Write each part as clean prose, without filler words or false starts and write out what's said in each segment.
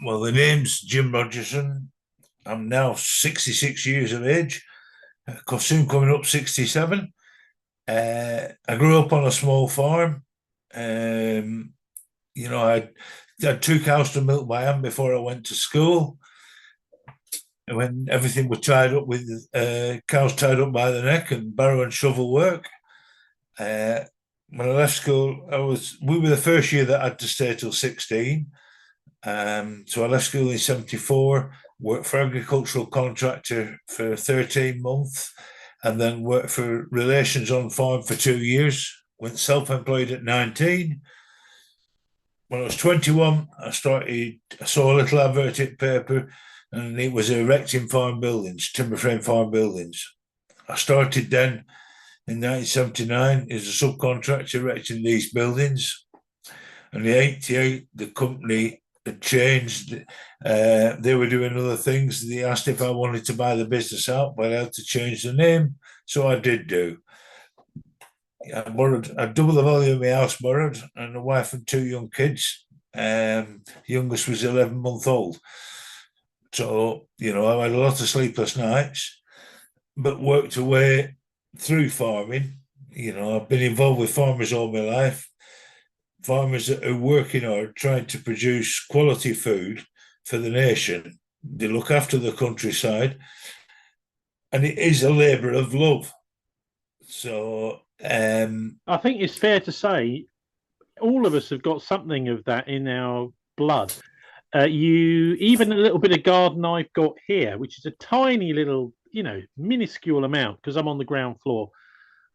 Well, the name's Jim Rogerson. I'm now 66 years of age, soon coming up 67. I grew up on a small farm. Um, I had two cows to milk by hand before I went to school. And when everything was tied up with cows tied up by the neck and barrow and shovel work. Uh, when I left school, we were the first year that I had to stay till 16. So I left school in 74, worked for agricultural contractor for 13 months, and then worked for relations on farm for 2 years. Went self-employed at 19. When I was 21, I saw a little advert in paper, and it was erecting farm buildings, timber frame farm buildings. I started then in 1979 as a subcontractor erecting these buildings. And in 88, the company had changed. They were doing other things. They asked if I wanted to buy the business out, but I had to change the name. So I did do. I doubled the value of my house borrowed, and a wife and two young kids. The youngest was 11 months old. So, I had a lot of sleepless nights, but worked away through farming. I've been involved with farmers all my life. Farmers that are working hard, trying to produce quality food for the nation. They look after the countryside, and it is a labour of love. So I think it's fair to say all of us have got something of that in our blood. Even a little bit of garden I've got here, which is a tiny little, minuscule amount because I'm on the ground floor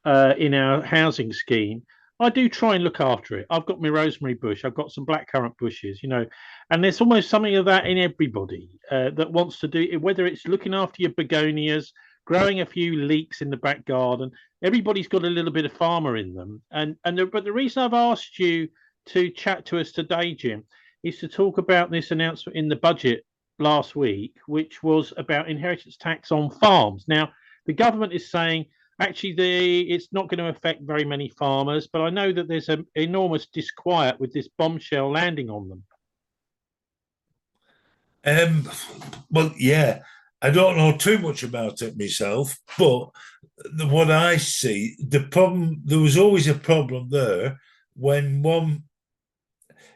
in our housing scheme. I do try and look after it. I've got my rosemary bush. I've got some blackcurrant bushes, and there's almost something of that in everybody that wants to do it, whether it's looking after your begonias, growing a few leeks in the back garden. Everybody's got a little bit of farmer in them. But the reason I've asked you to chat to us today, Jim, is to talk about this announcement in the budget last week, which was about inheritance tax on farms. Now, the government is saying actually it's not going to affect very many farmers, but I know that there's an enormous disquiet with this bombshell landing on them. Well, yeah, I don't know too much about it myself, but what I see, the problem, there was always a problem there when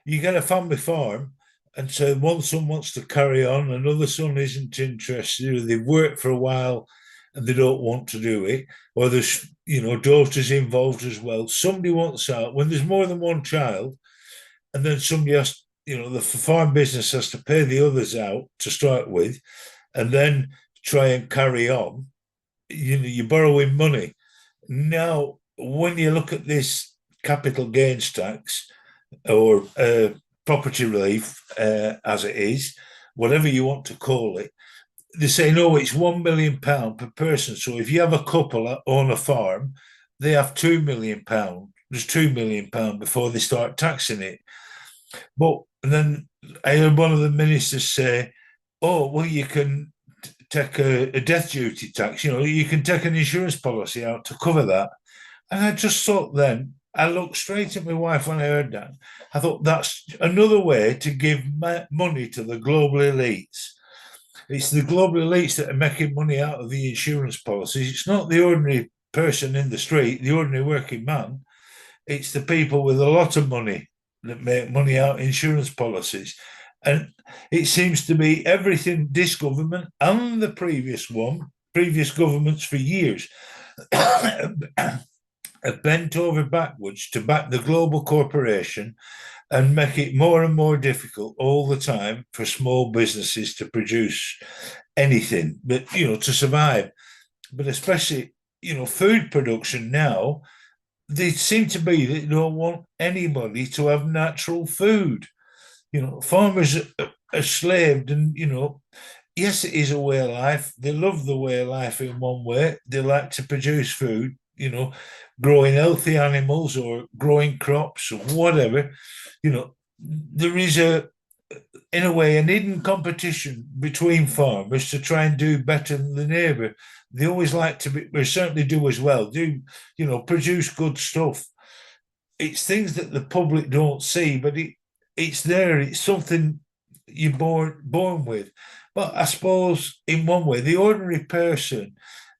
you get a family farm, and so one son wants to carry on, another son isn't interested, or they've worked for a while and they don't want to do it, or there's daughters involved as well. Somebody wants out when there's more than one child, and then somebody has, the farm business has to pay the others out to start with, and then try and carry on. You're borrowing money. Now, when you look at this capital gains tax or property relief, as it is, whatever you want to call it, they say, no, it's £1 million per person. So if you have a couple that own a farm, they have £2 million. There's £2 million before they start taxing it. But then I heard one of the ministers say, oh, well, you can take a death duty tax. You can take an insurance policy out to cover that. And I just thought then, I looked straight at my wife when I heard that. I thought that's another way to give money to the global elites. It's the global elites that are making money out of the insurance policies. It's not the ordinary person in the street, the ordinary working man. It's the people with a lot of money that make money out of insurance policies. And it seems to be everything this government and the previous governments for years have bent over backwards to back the global corporation and make it more and more difficult all the time for small businesses to produce anything, but to survive. But especially, food production now, they seem to be that they don't want anybody to have natural food. Farmers are slaved, and yes, it is a way of life. They love the way of life in one way. They like to produce food, growing healthy animals or growing crops or whatever. There is in a way, an hidden competition between farmers to try and do better than the neighbour. They always like to be, they certainly do as well, produce good stuff. It's things that the public don't see, but it's there. It's something you're born with. But I suppose in one way, the ordinary person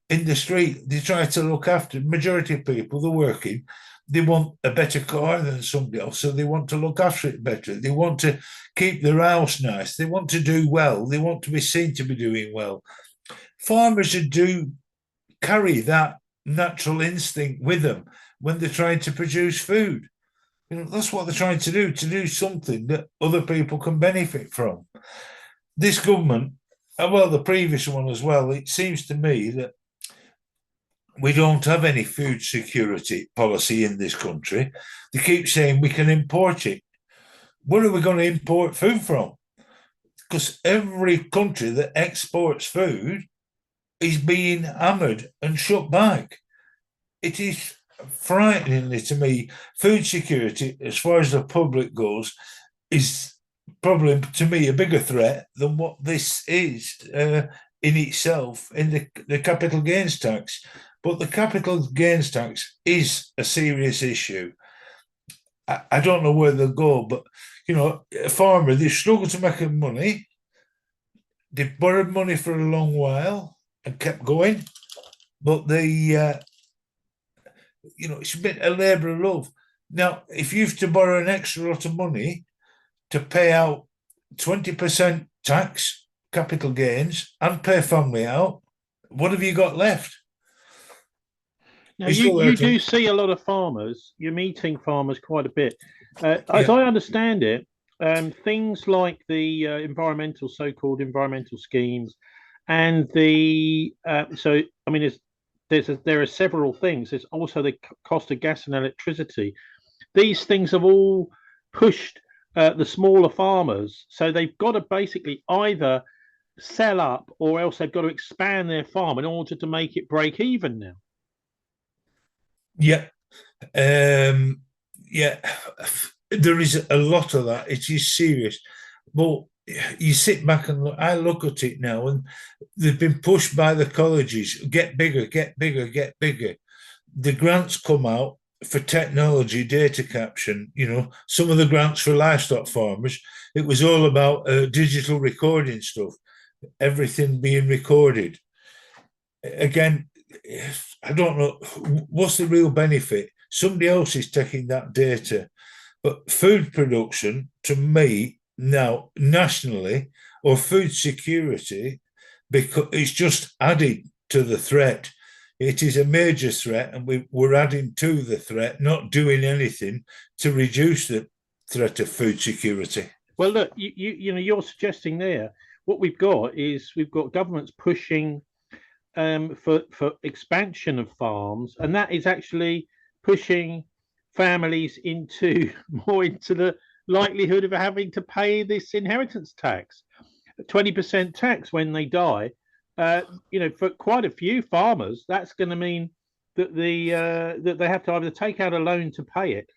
in the street, they try to look after. Majority of people, they're working. They want a better car than somebody else, so they want to look after it better. They want to keep their house nice. They want to do well. They want to be seen to be doing well. Farmers do carry that natural instinct with them when they're trying to produce food. That's what they're trying to do something that other people can benefit from. This government, well, the previous one as well, it seems to me that we don't have any food security policy in this country. They keep saying we can import it. Where are we going to import food from? Because every country that exports food is being hammered and shut back. It is frighteningly to me. Food security, as far as the public goes, is probably to me a bigger threat than what this is in itself in the capital gains tax. But the capital gains tax is a serious issue. I don't know where they'll go, but a farmer, they struggle to make money. They borrowed money for a long while and kept going, but it's a bit of labour of love. Now, if you have to borrow an extra lot of money to pay out 20% tax, capital gains, and pay family out, what have you got left? Now, you do see a lot of farmers. You're meeting farmers quite a bit. As I understand it, things like the so-called environmental schemes, and there are several things. There's also the cost of gas and electricity. These things have all pushed the smaller farmers, so they've got to basically either sell up or else they've got to expand their farm in order to make it break even now. Yeah. Yeah. There is a lot of that. It is serious. But you sit back and I look at it now, and they've been pushed by the colleges, get bigger, get bigger, get bigger. The grants come out for technology, data caption, some of the grants for livestock farmers, it was all about digital recording stuff, everything being recorded. Again, I don't know what's the real benefit. Somebody else is taking that data, but food production, to me now, nationally, or food security, because it's just added to the threat. It is a major threat, and we're adding to the threat, not doing anything to reduce the threat of food security. Well, look, you're suggesting there. What we've got governments pushing for expansion of farms, and that is actually pushing families into the likelihood of having to pay this inheritance tax, 20% tax when they die. For quite a few farmers, that's going to mean that that they have to either take out a loan to pay it,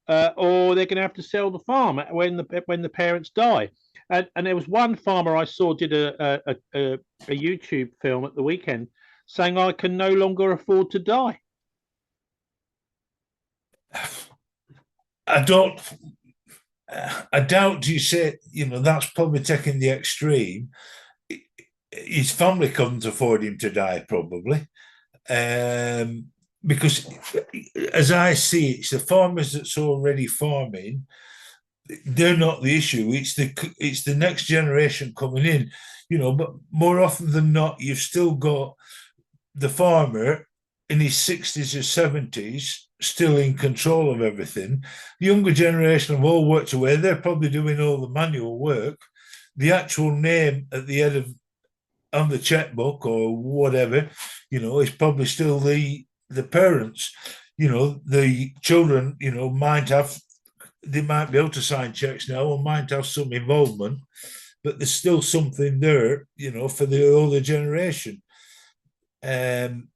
or they're going to have to sell the farm when the parents die. And there was one farmer I saw did a YouTube film at the weekend saying, "I can no longer afford to die." I doubt you say, that's probably taking the extreme. His family couldn't afford him to die, probably. Because as I see it, it's the farmers that's already farming. They're not the issue. It's the next generation coming in, but more often than not, you've still got the farmer in his 60s or 70s still in control of everything. The younger generation have all worked away. They're probably doing all the manual work. The actual name at the end on the checkbook or whatever, is probably still the parents. The children, they might be able to sign checks now or might have some involvement, but there's still something there, for the older generation. And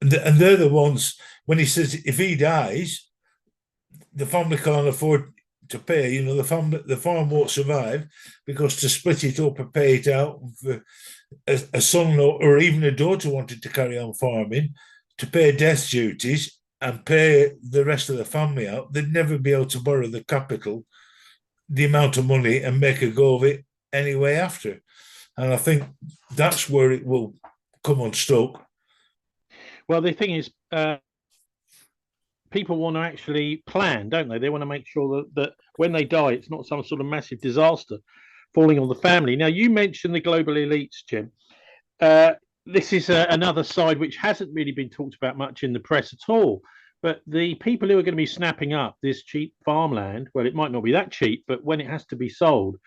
they're the ones, when he says if he dies, the family can't afford to pay, the farm won't survive, because to split it up and pay it out for a son or even a daughter wanted to carry on farming, to pay death duties and pay the rest of the family out, they'd never be able to borrow the capital the amount of money and make a go of it anyway after. And I think that's where it will come unstuck. Well, the thing is, people want to actually plan, don't they? They want to make sure that when they die, it's not some sort of massive disaster falling on the family. Now, you mentioned the global elites, Jim. This is another side which hasn't really been talked about much in the press at all. But the people who are going to be snapping up this cheap farmland, well, it might not be that cheap, but when it has to be sold,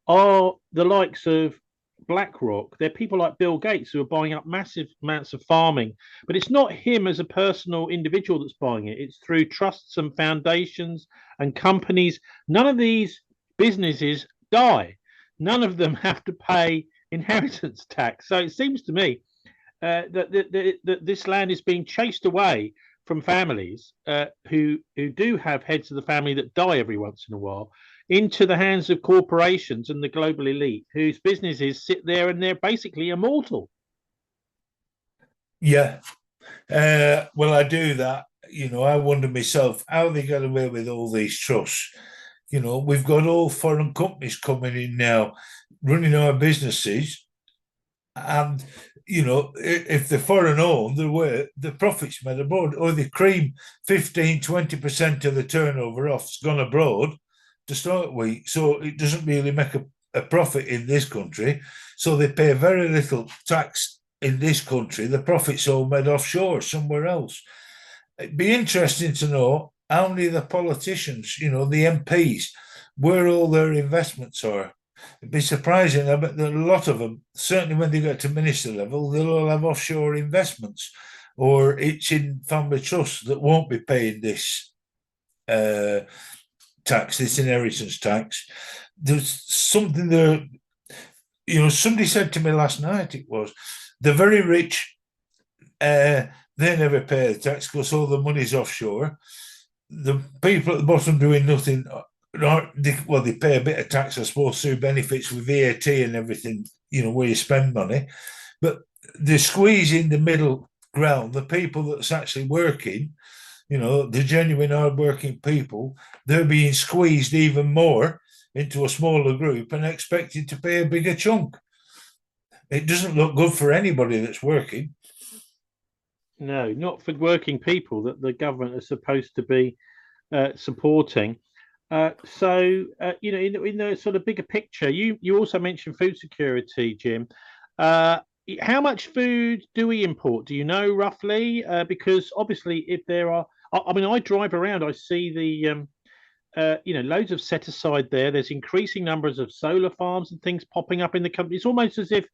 are the likes of BlackRock. They're people like Bill Gates who are buying up massive amounts of farming. But it's not him as a personal individual that's buying it. It's through trusts and foundations and companies. None of these businesses die. None of them have to pay inheritance tax. So it seems to me that this land is being chased away from families who do have heads of the family that die every once in a while, into the hands of corporations and the global elite whose businesses sit there and they're basically immortal. Yeah. Well, I do that. I wonder myself, how they got away with all these trusts. We've got all foreign companies coming in now, running our businesses. And, if they're foreign owned, the profits made abroad, or they cream 15-20% of the turnover off, it's gone abroad to start with. So it doesn't really make a profit in this country. So they pay very little tax in this country. The profits all made offshore somewhere else. It'd be interesting to know how many of the politicians, the MPs, where all their investments are. It'd be surprising. I bet that a lot of them, certainly when they get to minister level, they'll all have offshore investments, or it's in family trusts that won't be paying this tax, this inheritance tax. There's something there. Somebody said to me last night, it was, the very rich, they never pay the tax because all the money's offshore. The people at the bottom doing nothing, they pay a bit of tax, I suppose, through benefits with VAT and everything, where you spend money. But they're squeezing the middle ground, the people that's actually working, the genuine hard-working people, they're being squeezed even more into a smaller group and expected to pay a bigger chunk. It doesn't look good for anybody that's working. No, not for working people that the government are supposed to be supporting. In the sort of bigger picture, you also mentioned food security, Jim. How much food do we import? Do you know roughly? Because obviously, if there are, I drive around, I see the loads of set aside there. There's increasing numbers of solar farms and things popping up in the country. It's almost as if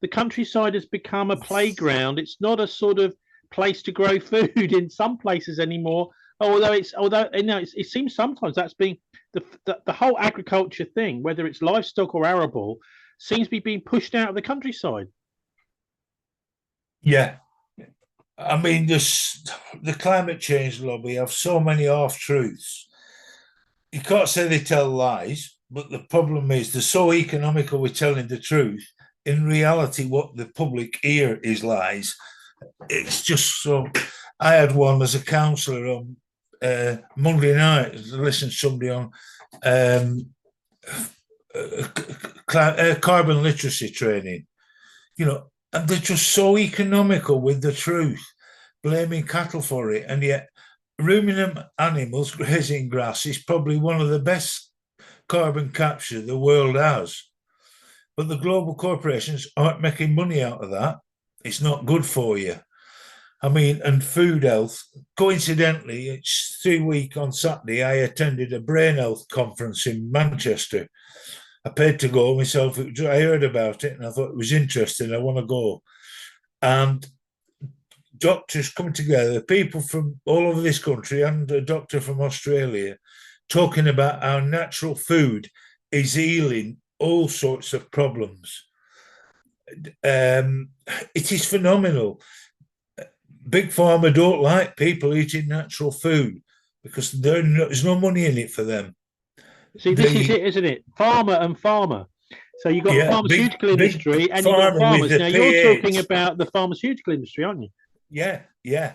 the countryside has become a playground. It's not a sort of place to grow food in some places anymore. It seems sometimes that's being the whole agriculture thing, whether it's livestock or arable, seems to be being pushed out of the countryside. Yeah. I mean, the climate change lobby have so many half-truths. You can't say they tell lies, but the problem is they're so economical with telling the truth. In reality, what the public hear is lies. It's just so. I had one as a counsellor on Monday night. I listened to somebody on carbon literacy training, and they're just so economical with the truth, blaming cattle for it. And yet, ruminant animals grazing grass is probably one of the best carbon capture the world has. But the global corporations aren't making money out of that. It's not good for you. I mean, and food health. Coincidentally, it's 3 weeks on Saturday, I attended a brain health conference in Manchester. I paid to go myself. I heard about it and I thought it was interesting. I want to go. And doctors coming together, people from all over this country and a doctor from Australia, talking about how natural food is healing all sorts of problems. It is phenomenal. Big Pharma don't like people eating natural food because there's no money in it for them. See, this is it, isn't it? Pharma and pharma. So you've got the pharmaceutical industry and you've got farmers. Now, you're talking about the pharmaceutical industry, aren't you? Yeah.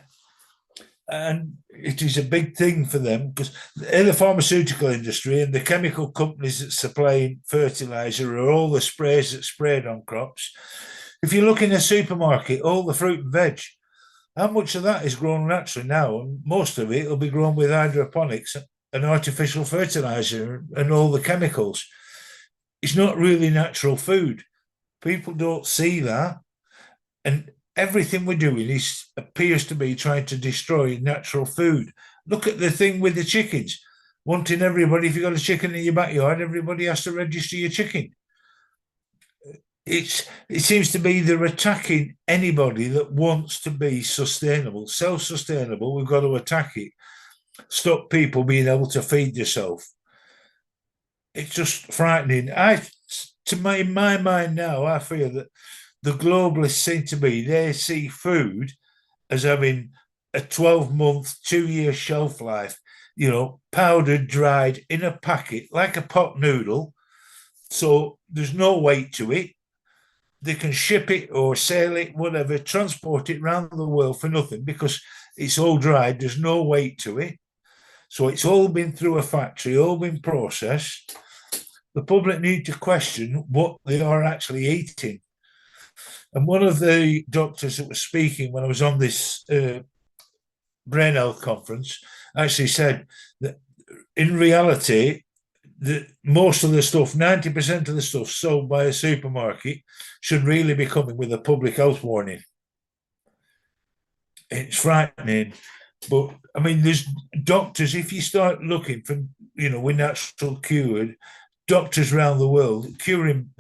And it is a big thing for them because in the pharmaceutical industry and the chemical companies that supply fertilizer or all the sprays that sprayed on crops. If you look in a supermarket, all the fruit and veg, how much of that is grown naturally now? And most of it will be grown with hydroponics and artificial fertilizer and all the chemicals. It's not really natural food. People don't see that. And everything we're doing appears to be trying to destroy natural food. Look at the thing with the chickens, wanting everybody, if you've got a chicken in your backyard, everybody has to register your chicken. It seems to be they're attacking anybody that wants to be sustainable, self-sustainable. We've got to attack it. Stop people being able to feed themselves. It's just frightening. In my mind now, I feel that the globalists seem to be, they see food as having a 12-month, 2-year shelf life, powdered, dried in a packet, like a pot noodle. So there's no weight to it. They can ship it or sell it, whatever, transport it around the world for nothing because it's all dried. There's no weight to it. So it's all been through a factory, all been processed. The public need to question what they are actually eating. And one of the doctors that was speaking when I was on this brain health conference actually said that in reality, most of the stuff, 90% of the stuff sold by a supermarket should really be coming with a public health warning. It's frightening. But I mean, there's doctors, if you start looking for, with natural cured, doctors around the world curing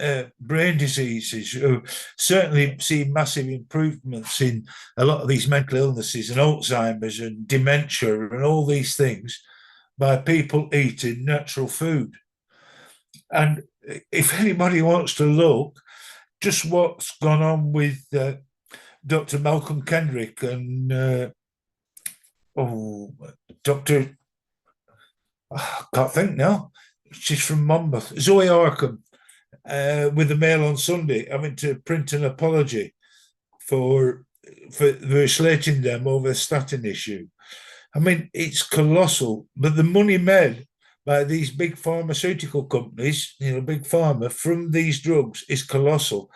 brain diseases who certainly see massive improvements in a lot of these mental illnesses and Alzheimer's and dementia and all these things by people eating natural food. And if anybody wants to look, just what's gone on with Dr. Malcolm Kendrick and Dr. I can't think now. She's from Monmouth, Zoe Arkham, with the Mail on Sunday, having to print an apology for slating them over a statin issue. I mean, it's colossal, but the money made by these big pharmaceutical companies, big pharma, from these drugs is colossal.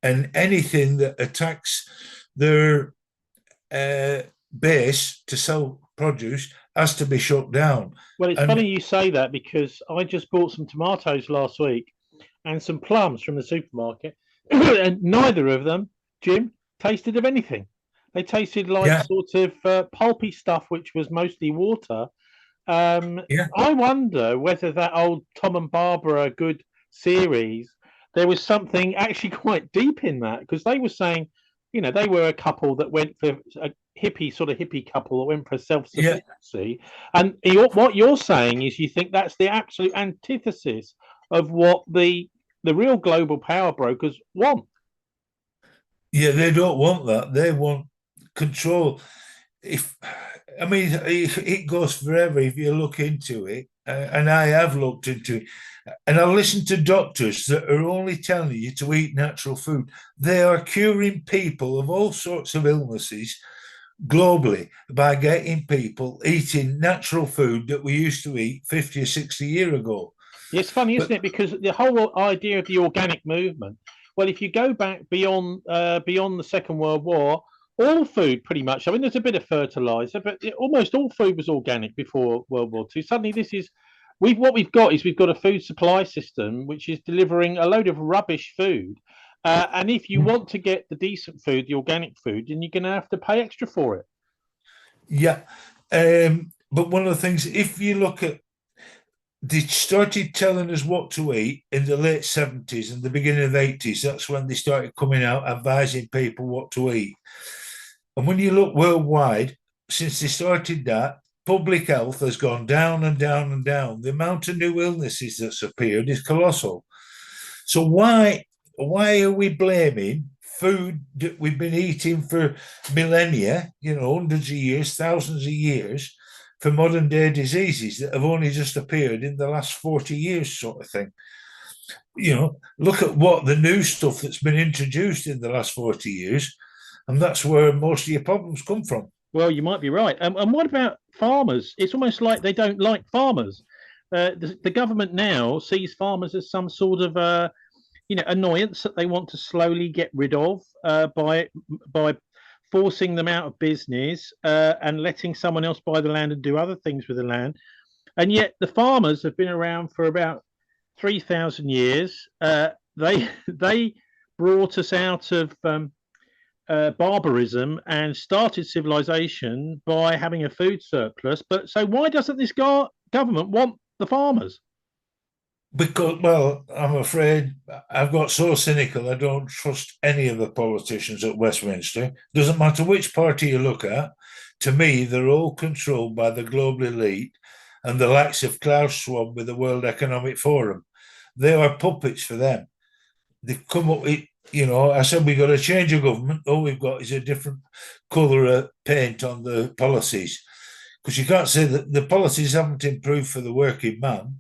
And anything that attacks their base to sell produce has to be shut down. Well, it's funny you say that because I just bought some tomatoes last week and some plums from the supermarket, and neither of them, Jim, tasted of anything. They tasted like sort of pulpy stuff, which was mostly water. I wonder whether that old Tom and Barbara Good series, there was something actually quite deep in that, because they were saying, they were a couple that went for a hippie couple that went for self-sufficiency. And what you're saying is you think that's the absolute antithesis of what the real global power brokers want. Yeah, they don't want that. They want control. It goes forever if you look into it, and I have looked into it, and I listen to doctors that are only telling you to eat natural food. They are curing people of all sorts of illnesses globally by getting people eating natural food that we used to eat 50 or 60 years ago. It's funny, isn't it? Because the whole idea of the organic movement, well, if you go back beyond the Second World War, all food pretty much, there's a bit of fertilizer, but almost all food was organic before World War II. Suddenly we've got a food supply system which is delivering a load of rubbish food. And if you want to get the decent food, the organic food, then you're going to have to pay extra for it. Yeah. But one of the things, if you look at, they started telling us what to eat in the late 70s and the beginning of the 80s. That's when they started coming out advising people what to eat. And when you look worldwide, since they started that, public health has gone down and down and down. The amount of new illnesses that's appeared is colossal. So why are we blaming food that we've been eating for millennia, hundreds of years, thousands of years, for modern day diseases that have only just appeared in the last 40 years, sort of thing? Look at what the new stuff that's been introduced in the last 40 years, and that's where most of your problems come from. Well, you might be right. And what about farmers? It's almost like they don't like farmers. The government now sees farmers as some sort of annoyance that they want to slowly get rid of by forcing them out of business and letting someone else buy the land and do other things with the land. And yet the farmers have been around for about 3,000 years. They brought us out of barbarism and started civilization by having a food surplus. But so why doesn't this government want the farmers? Because, well, I'm afraid I've got so cynical, I don't trust any of the politicians at Westminster. Doesn't matter which party you look at. To me, they're all controlled by the global elite and the likes of Klaus Schwab with the World Economic Forum. They are puppets for them. They've come up with, I said we got to change of government. All we've got is a different colour of paint on the policies. Because you can't say that the policies haven't improved for the working man.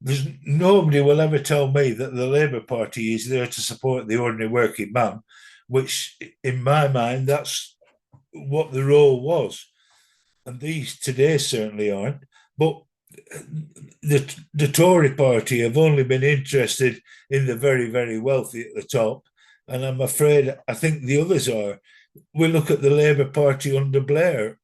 There's nobody will ever tell me that the Labour Party is there to support the ordinary working man, which in my mind, that's what the role was. And these today certainly aren't. But the Tory party have only been interested in the very, very wealthy at the top. And I'm afraid I think the others are. We look at the Labour Party under Blair,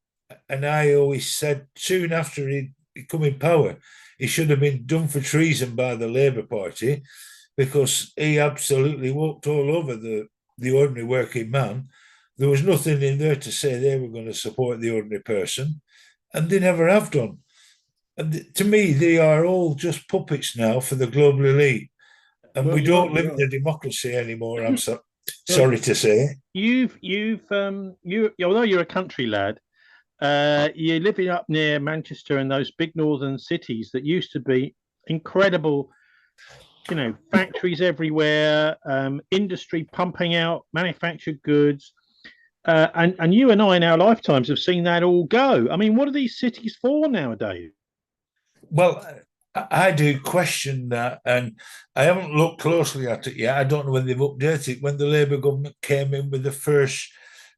and I always said soon after he'd come in power, he should have been done for treason by the Labour Party because he absolutely walked all over the ordinary working man. There was nothing in there to say they were going to support the ordinary person, and they never have done. And to me, they are all just puppets now for the global elite. And we don't live in a democracy anymore, I'm sorry to say. Although you're a country lad, you're living up near Manchester and those big northern cities that used to be incredible, factories everywhere, industry pumping out manufactured goods. And you and I in our lifetimes have seen that all go. I mean, what are these cities for nowadays? Well, I do question that, and I haven't looked closely at it yet. I don't know when they've updated it. When the Labour government came in with the first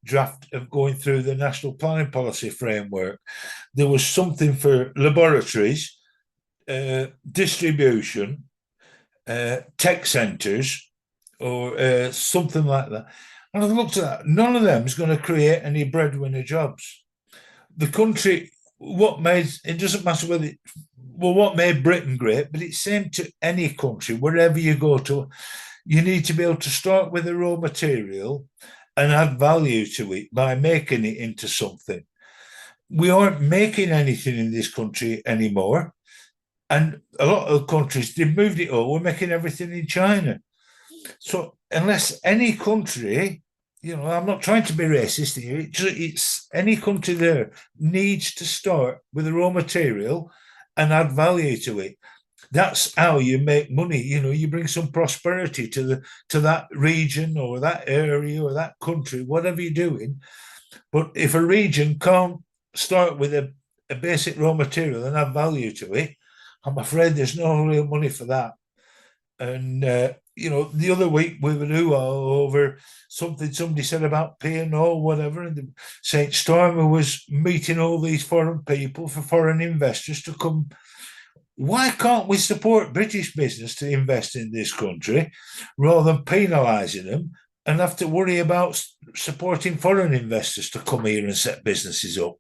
draft of going through the National Planning Policy Framework, there was something for laboratories, distribution, tech centres, or something like that. And I've looked at that. None of them is going to create any breadwinner jobs. The country, it doesn't matter whether what made Britain great, but it's same to any country, wherever you go to, you need to be able to start with a raw material and add value to it by making it into something. We aren't making anything in this country anymore. And a lot of countries, they've moved it all. We're making everything in China. So unless any country, I'm not trying to be racist here, it's any country there needs to start with a raw material and add value to it. That's how you make money. You bring some prosperity to that region or that area or that country, whatever you're doing. But if a region can't start with a basic raw material and add value to it, I'm afraid there's no real money for that. And the other week we were over something somebody said about P&O, whatever, and St. Stormer was meeting all these foreign people for foreign investors to come. Why can't we support British business to invest in this country rather than penalising them and have to worry about supporting foreign investors to come here and set businesses up?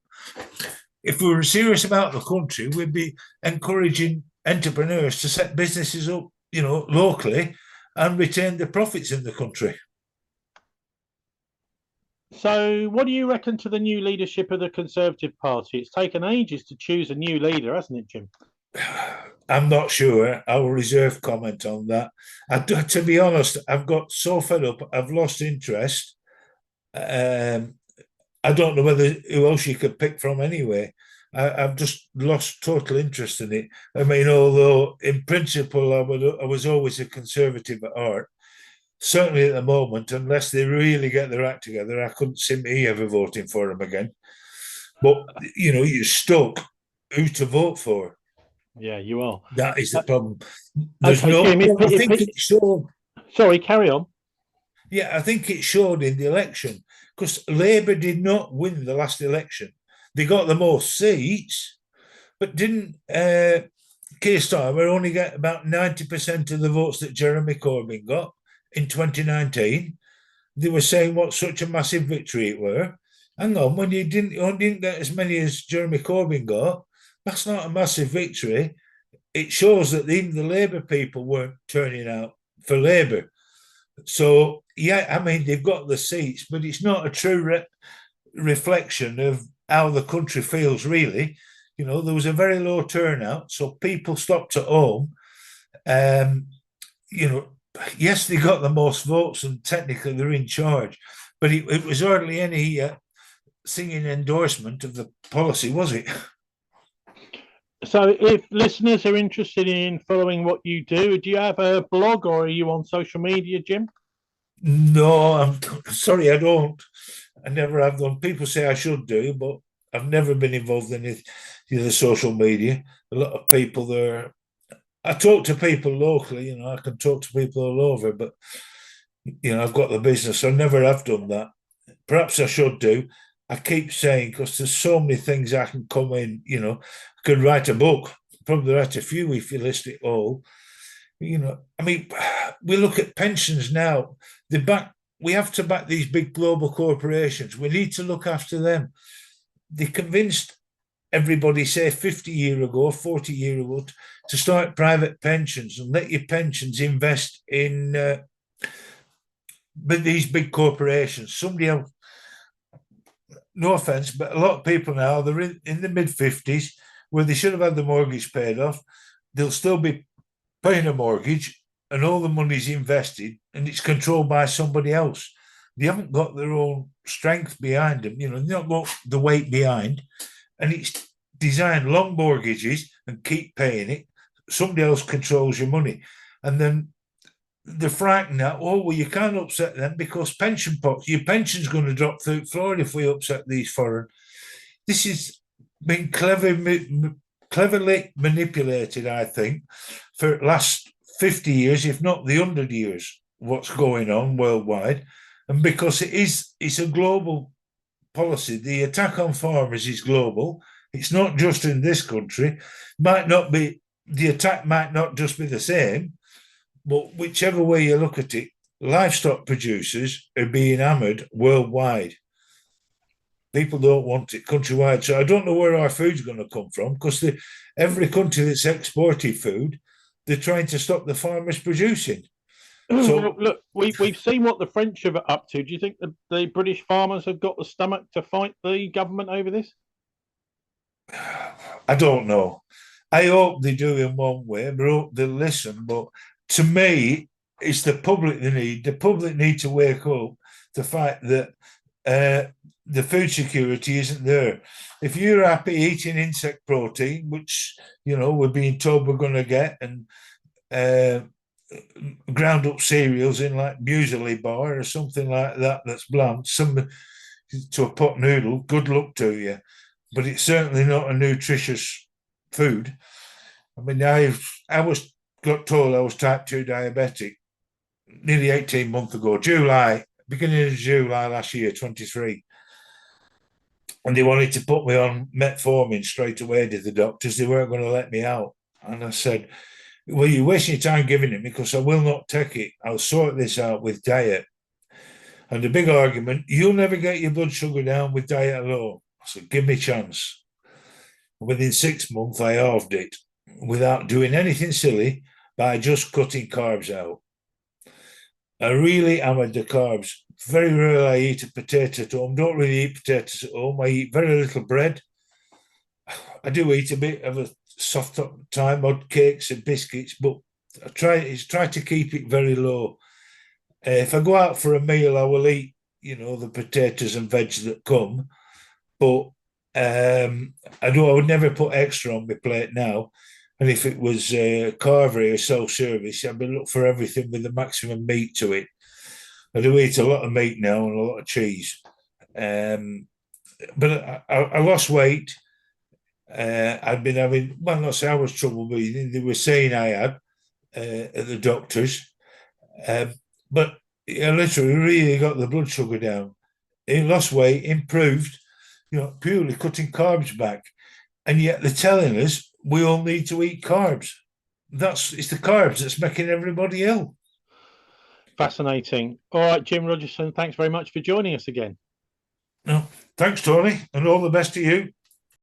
If we were serious about the country, we'd be encouraging entrepreneurs to set businesses up, locally and retain the profits in the country. So what do you reckon to the new leadership of the Conservative Party? It's taken ages to choose a new leader, hasn't it, Jim? I'm not sure. I will reserve comment on that. To be honest, I've got so fed up. I've lost interest. I don't know who else you could pick from anyway. I've just lost total interest in it. I mean, although in principle I was always a Conservative at heart, certainly at the moment, unless they really get their act together, I couldn't see me ever voting for them again. But, you're stuck who to vote for. Yeah, you are. That is the problem. There's okay, Jim, I think it's so. Sorry, carry on. Yeah, I think it showed in the election because Labour did not win the last election. They got the most seats, but didn't Keir Starmer only get about 90% of the votes that Jeremy Corbyn got in 2019? They were saying what such a massive victory it were. Hang on, when you didn't get as many as Jeremy Corbyn got, that's not a massive victory. It shows that even the Labour people weren't turning out for Labour. So, yeah, I mean, they've got the seats, but it's not a true reflection of how the country feels, really. You know, there was a very low turnout, so people stopped at home. You know, yes, they got the most votes, and technically they're in charge, but it was hardly any singing endorsement of the policy, was it? So, if listeners are interested in following what you do you have a blog or are you on social media, Jim? No, I'm sorry, I don't. I never have done. People say I should do, but I've never been involved in it, the social media. A lot of people there. I talk to people locally, you know, I can talk to people all over, but you know, I've got the business. I never have done that. Perhaps I should do. I keep saying because there's so many things I can come in, you know, I could write a book, probably write a few if you list it all. You know, I mean, we look at pensions now. We have to back these big global corporations. We need to look after them. They convinced everybody, say 50 years ago, 40 years ago, to start private pensions and let your pensions invest in these big corporations. Somebody else, no offense, but a lot of people now, they're in the mid-50s where they should have had the mortgage paid off. They'll still be paying a mortgage and all the money's invested and it's controlled by somebody else. They haven't got their own strength behind them, you know, they've not got the weight behind, and it's designed long mortgages and keep paying it. Somebody else controls your money. And then they're frightened that, oh, well, you can't upset them because your pension's going to drop through the floor if we upset these foreign. This has been cleverly manipulated, I think, for the last 50 years, if not the 100 years, what's going on worldwide. And because it's a global policy, the attack on farmers is global. It's not just in this country. The attack might not just be the same, but whichever way you look at it, livestock producers are being hammered worldwide. People don't want it countrywide. So I don't know where our food's going to come from because every country that's exported food, they're trying to stop the farmers producing. So look, we've seen what the French are up to. Do you think the British farmers have got the stomach to fight the government over this? I don't know. I hope they do in one way, but I hope they listen. But to me, it's the public they need. The public need to wake up to the fact that the food security isn't there. If you're happy eating insect protein, which you know we're being told we're going to get, and ground up cereals in like muesli bar or something like that that's bland, to a pot noodle, good luck to you. But it's certainly not a nutritious food. I mean, got told I was type 2 diabetic nearly 18 months ago, beginning of July last year, 23. And they wanted to put me on metformin straight away, did the doctors. They weren't going to let me out. And I said, well, you're wasting your time giving it because I will not take it. I'll sort this out with diet. And the big argument, you'll never get your blood sugar down with diet alone. I said, give me a chance. Within 6 months, I halved it without doing anything silly by just cutting carbs out. I really hammered the carbs. Very rarely I eat a potato at home. Don't really eat potatoes at home. I eat very little bread. I do eat a bit of a soft time, odd cakes and biscuits, but I try to keep it very low. If I go out for a meal, I will eat, you know, the potatoes and veg that come, but I would never put extra on my plate now. And if it was carvery or self-service, I'd be looking for everything with the maximum meat to it. I do eat a lot of meat now and a lot of cheese. But I lost weight. I'd been having, well, not say I was trouble breathing. They were saying I had at the doctors. But He literally really got the blood sugar down. He lost weight, improved, purely cutting carbs back. And yet they're telling us we all need to eat carbs. It's the carbs that's making everybody ill. Fascinating. All right, Jim Rogerson, thanks very much for joining us again. No, thanks, Tony, and all the best to you.